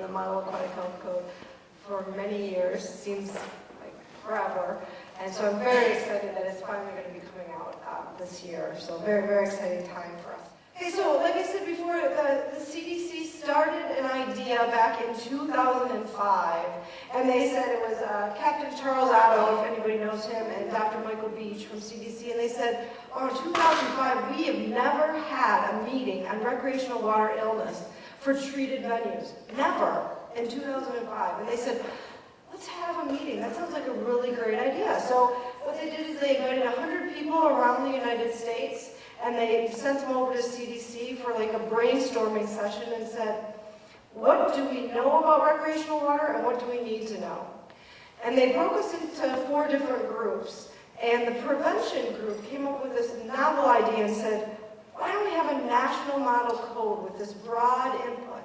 the Model Aquatic Health Code for many years, seems like forever. And so I'm very excited that it's finally going to be coming out this year. So very, very exciting time for us. Okay, so like I said before, the CDC started an idea back in 2005, and they said it was Captain Charles Otto, if anybody knows him, and Dr. Michael Beach from CDC, and they said, oh, in 2005, we have never had a meeting on recreational water illness for treated venues. Never in 2005. And they said, let's have a meeting. That sounds like a really great idea. So what they did is they invited 100 people around the United States, and they sent them over to CDC for like a brainstorming session and said, what do we know about recreational water and what do we need to know? And they broke us into 4 different groups. And the prevention group came up with this novel idea and said, why don't we have a national model code with this broad input?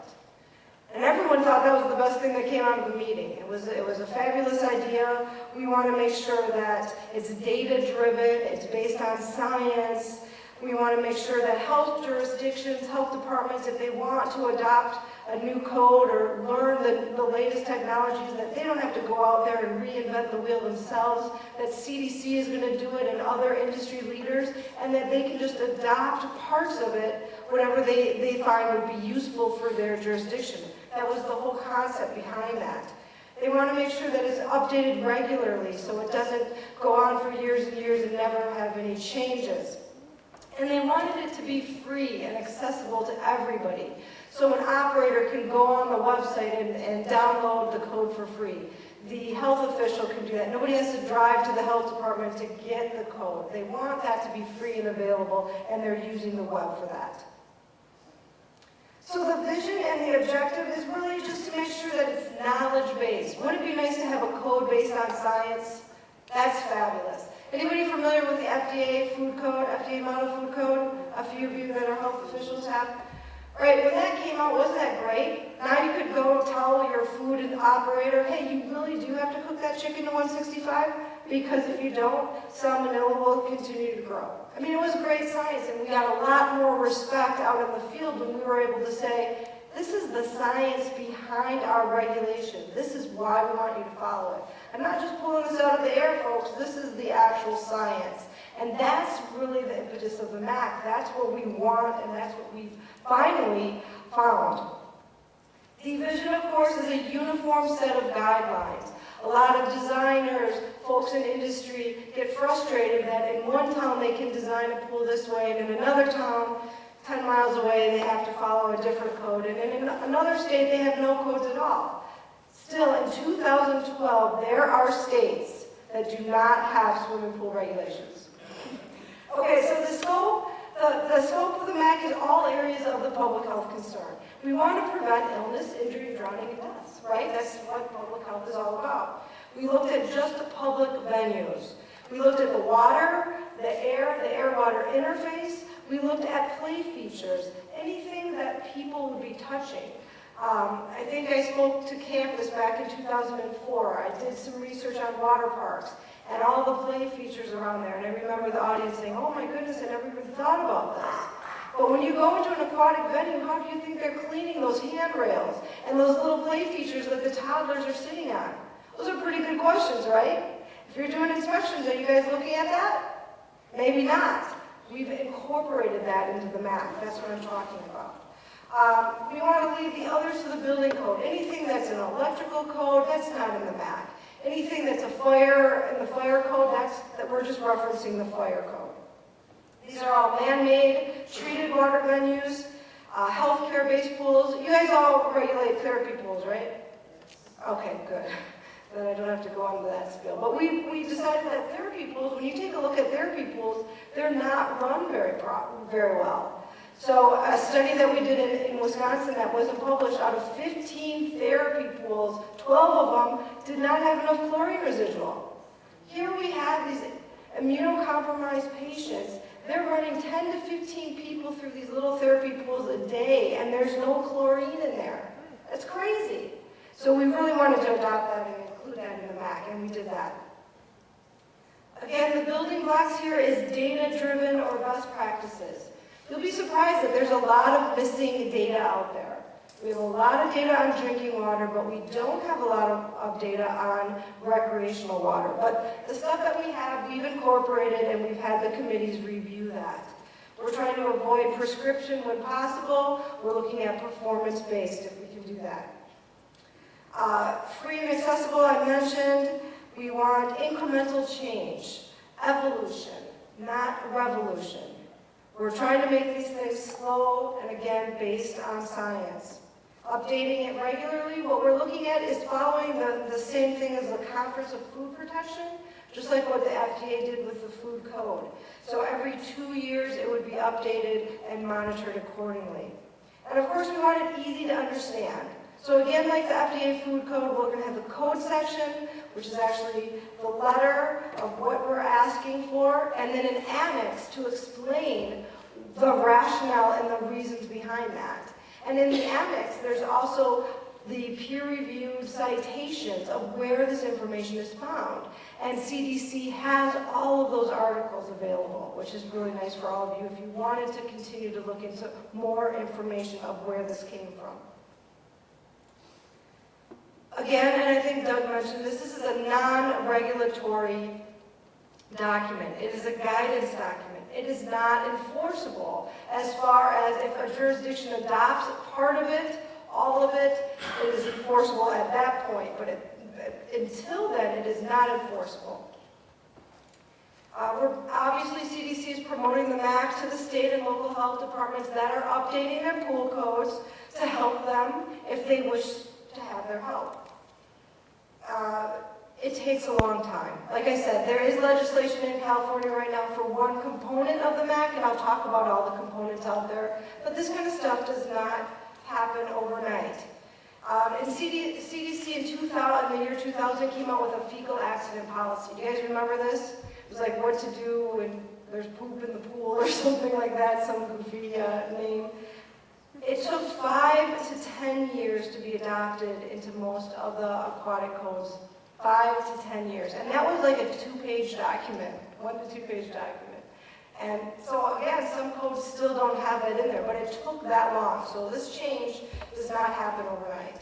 And everyone thought that was the best thing that came out of the meeting. It was a fabulous idea. We want to make sure that it's data-driven, it's based on science. We want to make sure that health jurisdictions, health departments, if they want to adopt a new code or learn the latest technologies, that they don't have to go out there and reinvent the wheel themselves, that CDC is going to do it and other industry leaders, and that they can just adopt parts of it, whatever they find would be useful for their jurisdiction. That was the whole concept behind that. They want to make sure that it's updated regularly so it doesn't go on for years and years and never have any changes. And they wanted it to be free and accessible to everybody. So an operator can go on the website and download the code for free. The health official can do that. Nobody has to drive to the health department to get the code. They want that to be free and available, and they're using the web for that. So the vision and the objective is really just to make sure that it's knowledge-based. Wouldn't it be nice to have a code based on science? That's fabulous. Anybody familiar with the FDA food code, FDA model food code? A few of you that are health officials have. Right, when that came out, wasn't that great? Now you could go tell your food operator, hey, you really do have to cook that chicken to 165? Because if you don't, salmonella will continue to grow. I mean, it was great science, and we got a lot more respect out in the field when we were able to say, this is the science behind our regulation. This is why we want you to follow it. I'm not just pulling this out of the air, folks. This is the actual science. And that's really the impetus of the MAHC. That's what we want, and that's what we've finally found. The vision, of course, is a uniform set of guidelines. A lot of designers, folks in industry, get frustrated that in one town they can design a pool this way, and in another town, 10 miles away, they have to follow a different code, and in another state, they have no codes at all. Still, in 2012, there are states that do not have swimming pool regulations. Okay, so the scope of the MAHC is all areas of the public health concern. We want to prevent illness, injury, drowning, and deaths, right? That's what public health is all about. We looked at just the public venues. We looked at the water, the air-water interface. We looked at play features, anything that people would be touching. I think I spoke to campus back in 2004. I did some research on water parks and all the play features around there. And I remember the audience saying, oh my goodness, I never even thought about this. But when you go into an aquatic venue, how do you think they're cleaning those handrails and those little play features that the toddlers are sitting on? Those are pretty good questions, right? If you're doing inspections, are you guys looking at that? Maybe not. We've incorporated that into the MAHC. That's what I'm talking about. We want to leave the others to the building code. Anything that's an electrical code, that's not in the MAHC. Anything that's a fire in the fire code, that we're just referencing the fire code. These are all man-made, treated water venues, healthcare-based pools. You guys all regulate therapy pools, right? Okay, good. Then I don't have to go on to that spiel. But we decided that therapy pools, when you take a look at therapy pools, they're not run very well. So a study that we did in Wisconsin that wasn't published, out of 15 therapy pools, 12 of them did not have enough chlorine residual. Here we have these immunocompromised patients. They're running 10 to 15 people through these little therapy pools a day, and there's no chlorine in there. That's crazy. So we really wanted to adopt that and include that in the MAHC, and we did that. Again, the building blocks here is data-driven or best practices. You'll be surprised that there's a lot of missing data out there. We have a lot of data on drinking water, but we don't have a lot of data on recreational water. But the stuff that we have, we've incorporated, and we've had the committees review that. We're trying to avoid prescription when possible. We're looking at performance-based if we can do that. Free and accessible, I mentioned. We want incremental change, evolution, not revolution. We're trying to make these things slow and, again, based on science. Updating it regularly, what we're looking at is following the same thing as the Conference of Food Protection, just like what the FDA did with the food code. So every 2 years it would be updated and monitored accordingly. And of course we want it easy to understand. So again, like the FDA food code, we're going to have the code section, which is actually the letter of what we're asking for, and then an annex to explain the rationale and the reasons behind that. And in the annex, there's also the peer-reviewed citations of where this information is found. And CDC has all of those articles available, which is really nice for all of you if you wanted to continue to look into more information of where this came from. Again, and I think Doug mentioned this is a non-regulatory document. It is a guidance document. It is not enforceable as far as if a jurisdiction adopts part of it, all of it, it is enforceable at that point. But until then, it is not enforceable. Obviously, CDC is promoting the MAHC to the state and local health departments that are updating their pool codes to help them if they wish to have their help. It takes a long time. Like I said, there is legislation in California right now for one component of the MAHC, and I'll talk about all the components out there, but this kind of stuff does not happen overnight. And CDC in the year 2000 came out with a fecal accident policy. Do you guys remember this? It was like what to do when there's poop in the pool or something like that, some goofy name. It took 5 to 10 years to be adopted into most of the aquatic codes. 5 to 10 years. And that was like a 2-page document, 1 to 2-page document. And so again, some codes still don't have that in there, but it took that long. So this change does not happen overnight.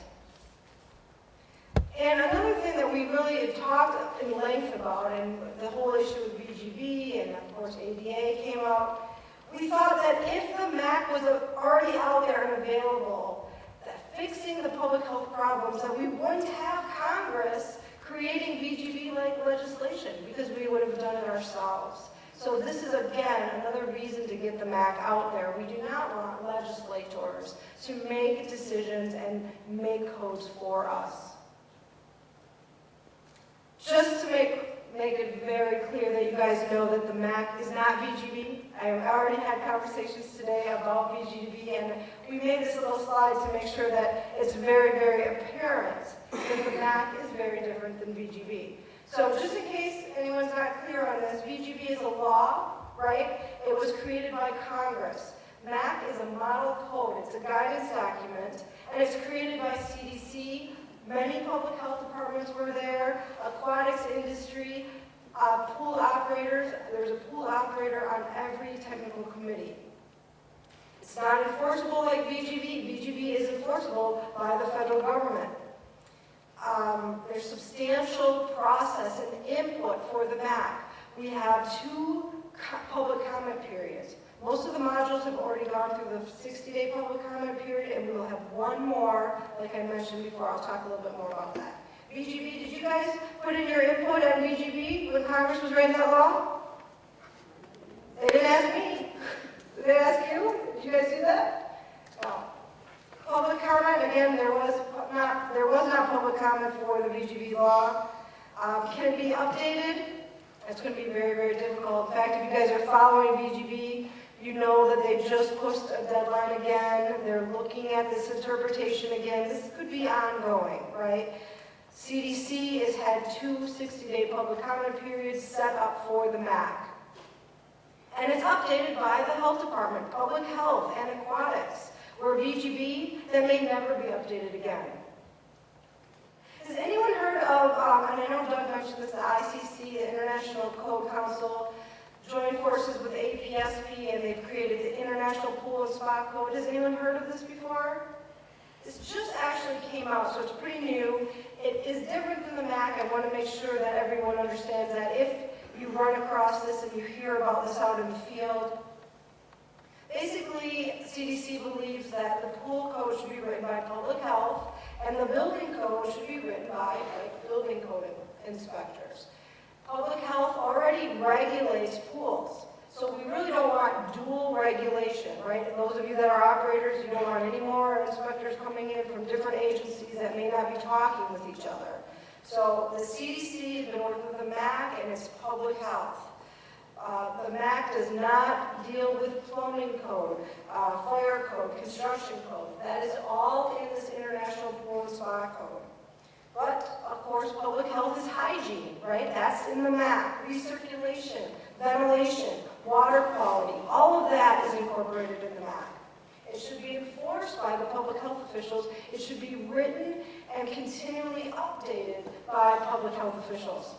And another thing that we really talked in length about, and the whole issue with VGB, and of course ADA came out, we thought that if the MAHC was already out there and available, that fixing the public health problems, that we wouldn't have Congress creating VGB-like legislation because we would have done it ourselves. So this is, again, another reason to get the MAHC out there. We do not want legislators to make decisions and make codes for us. Just to make it very clear that you guys know that the MAHC is not VGB. I already had conversations today about VGB, and we made this little slide to make sure that it's very, very apparent that the MAHC is very different than VGB. So just in case anyone's not clear on this, VGB is a law, right? It was created by Congress. MAHC is a model code. It's a guidance document, and it's created by CDC. Many public health departments were there, aquatics industry, pool operators. There's a pool operator on every technical committee. It's not enforceable like VGB. VGB is enforceable by the federal government. There's substantial process and input for the MAHC. We have 2 public comment periods. Most of the modules have already gone through the 60-day public comment period, and we will have 1 more, like I mentioned before. I'll talk a little bit more about that. VGB, did you guys put in your input on VGB when Congress was writing that law? They didn't ask me. Did they ask you? Did you guys do that? No. Public comment, again, there was not public comment for the VGB law. Can it be updated? It's going to be very, very difficult. In fact, if you guys are following VGB, you know that they just pushed a deadline again. They're looking at this interpretation again. This could be ongoing, right? CDC has had 2 60-day public comment periods set up for the MAHC. And it's updated by the health department, public health, and aquatics. Where VGB, that may never be updated again. Has anyone heard of, and I know Doug mentioned this, the ICC, the International Code Council, joined forces with APSP, and they've created the International Pool and Spa Code. Has anyone heard of this before? This just actually came out, so it's pretty new. It is different than the MAHC. I want to make sure that everyone understands that if you run across this and you hear about this out in the field. Basically, CDC believes that the pool code should be written by public health and the building code should be written by building code inspectors. Public health already regulates pools, so we really don't want dual regulation, right? And those of you that are operators, you don't want any more inspectors coming in from different agencies that may not be talking with each other. So the CDC has been working with the MAHC and it's public health. The MAHC does not deal with plumbing code, fire code, construction code. That is all in this International Pool and Spa Code. But, of course, public health is hygiene, right? That's in the MAHC. Recirculation, ventilation, water quality, all of that is incorporated in the MAHC. It should be enforced by the public health officials. It should be written and continually updated by public health officials.